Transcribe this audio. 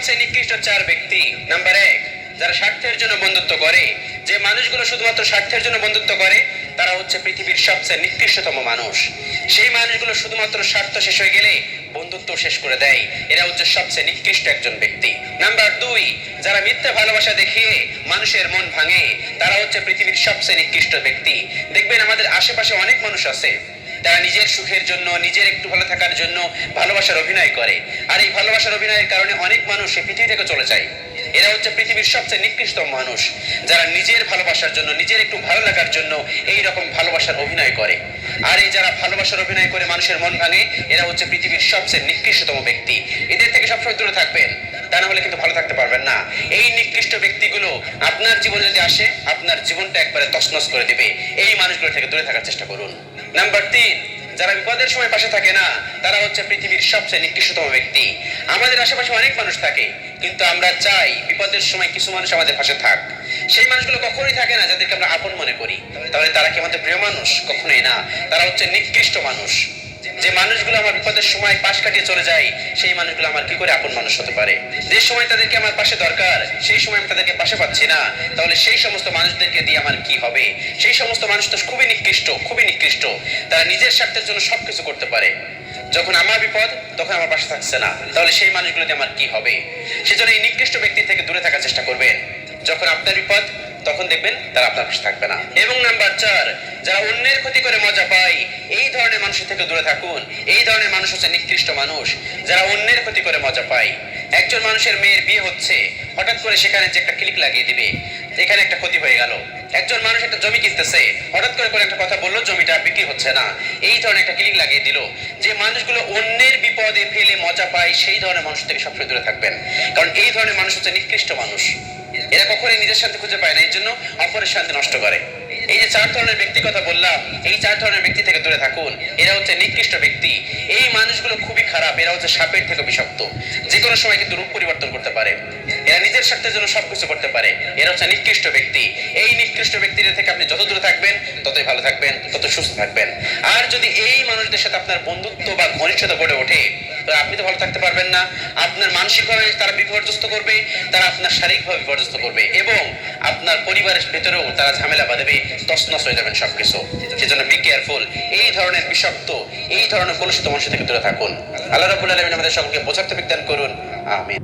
সবচেয়ে নিকৃষ্ট চার ব্যক্তি। নাম্বার 1, যারা স্বার্থের জন্য বন্ধুত্ব করে। যে মানুষগুলো শুধুমাত্র স্বার্থের জন্য বন্ধুত্ব করে তারা হচ্ছে পৃথিবীর সবচেয়ে নিকৃষ্টতম মানুষ। সেই মানুষগুলো শুধুমাত্র স্বার্থ শেষ হয়ে গেলে বন্ধুত্ব শেষ করে দেয়। এরা হচ্ছে সবচেয়ে নিকৃষ্ট একজন ব্যক্তি। নাম্বার 2, যারা মিথ্যা ভালোবাসা দেখিয়ে মানুষের মন ভাঙে তারা হচ্ছে পৃথিবীর সবচেয়ে নিকৃষ্ট ব্যক্তি। দেখবেন আমাদের আশেপাশে অনেক মানুষ আছে, তারা নিজের সুখের জন্য, নিজের একটু ভালো থাকার জন্য ভালোবাসার অভিনয় করে। আর এই ভালোবাসার অভিনয়ের কারণে অনেক মানুষ এই পৃথিবী থেকে চলে যায়। এরা হচ্ছে পৃথিবীর সবচেয়ে নিকৃষ্টতম মানুষ, যারা নিজের ভালোবাসার জন্য, নিজের একটু ভালো লাগার জন্য এই রকম ভালোবাসার অভিনয় করে। আর এই যারা ভালোবাসার অভিনয় করে মানুষের মন ভাঙে এরা হচ্ছে পৃথিবীর সবচেয়ে নিকৃষ্টতম ব্যক্তি। এদের থেকে সবসময় দূরে থাকবেন, তা না হলে কিন্তু ভালো থাকতে পারবেন না। এই নিকৃষ্ট ব্যক্তিগুলো আপনার জীবনে যদি আসে আপনার জীবনটা একবারে তছনছ করে দিবে। এই মানুষগুলো থেকে দূরে থাকার চেষ্টা করুন। নাম্বার 3, যারা বিপদের সময় পাশে থাকে না তারা হচ্ছে পৃথিবীর সবচেয়ে নিকৃষ্টতম ব্যক্তি। আমাদের আশেপাশে অনেক মানুষ থাকে, কিন্তু আমরা চাই বিপদের সময় কিছু মানুষ আমাদের পাশে থাক। সেই মানুষগুলো কখনোই থাকে না যাদেরকে আমরা আপন মনে করি। তাহলে তারা কি আমাদের প্রিয় মানুষ? কখনোই না। তারা হচ্ছে নিকৃষ্ট মানুষ। যে মানুষগুলো আমার বিপদের সময় পাশ কাটিয়ে চলে যায় সেই মানুষগুলো আমার কি করে আপন মানুষ হতে পারে? যে সময় তাদেরকে আমার পাশে দরকার সেই সময় আমি তাদেরকে পাশে পাচ্ছি না, তাহলে সেই সমস্ত মানুষদেরকে দিয়ে আমার কি হবে? সেই সমস্ত মানুষ তো খুবই নিকৃষ্ট, খুবই নিকৃষ্ট। তারা নিজের স্বার্থের জন্য সবকিছু করতে পারে, যখন আমার বিপদ তখন আমার পাশে থাকছে না, তাহলে সেই মানুষগুলোতে আমার কি হবে? সেজন্য এই নিকৃষ্ট ব্যক্তি থেকে দূরে থাকার চেষ্টা করবেন। যখন আপনার বিপদ তখন দেখবেন তারা আপনার পাশে থাকবে না। এবং নাম্বার 4, যারা অন্যের ক্ষতি করে মজা পায় এই ধরনের মানুষের থেকে দূরে থাকুন। এই ধরনের মানুষ হচ্ছে নিকৃষ্ট মানুষ, যারা অন্যের ক্ষতি করে মজা পায়। একজন মানুষের মেয়ের বিয়ে হচ্ছে, হঠাৎ করে সেখানে যে একটা ক্লিক লাগিয়ে দিবে, এখানে একটা ক্ষতি হয়ে গেল। একজন মানুষ একটা জমি কিনতেছে, হঠাৎ করে একটা কথা বললো জমিটা বিক্রি হচ্ছে না, এই ধরনের একটা ক্লিক লাগিয়ে দিল। যে মানুষগুলো অন্যের বিপদে ফেলে মজা পায় সেই ধরনের মানুষ থেকে সবসময় দূরে থাকবেন, কারণ এই ধরনের মানুষ হচ্ছে নিকৃষ্ট মানুষ। এরা কখনোই নিজের শান্তি খুঁজে পায় না, এই জন্য অপরের শান্তি নষ্ট করে। এই যে 4 ধরনের ব্যক্তি কথা বললাম, এই 4 ধরনের ব্যক্তি থেকে দূরে থাকুন। এরা হচ্ছে নিকৃষ্ট ব্যক্তি। এই মানুষগুলো খুবই খারাপ, এরা হচ্ছে সাপের থেকে বিষাক্ত, যে কোনো সময় কিন্তু রূপ পরিবর্তন করতে পারে। এরা নিজের স্বার্থের জন্য সবকিছু করতে পারে। এরা হচ্ছে নিকৃষ্ট ব্যক্তি। এই নিকৃষ্ট ব্যক্তিদের থেকে আপনি যত দূরে থাকবেন ততই ভালো থাকবেন, তত সুস্থ থাকবেন। আর যদি এই মানুষদের সাথে আপনার বন্ধুত্ব বা ঘনিষ্ঠতা গড়ে ওঠে তো আপনি তো ভালো থাকতে পারবেন না। আপনার মানসিকভাবে তারা বিপর্যস্ত করবে, তারা আপনার শারীরিকভাবে বিপর্যস্ত করবে, এবং আপনার পরিবারের ভেতরেও তারা ঝামেলা বাঁধবে, তছনছ হয়ে যাবেন সবকিছু। সেজন্য বি কেয়ারফুল। এই ধরনের বিষাক্ত, এই ধরনের কলুষিত মানুষ থেকে দূরে থাকুন। আল্লাহ রাব্বুল আলামিন আমাদের সকলকে বোঝার তৌফিক দান করুন। আমিন।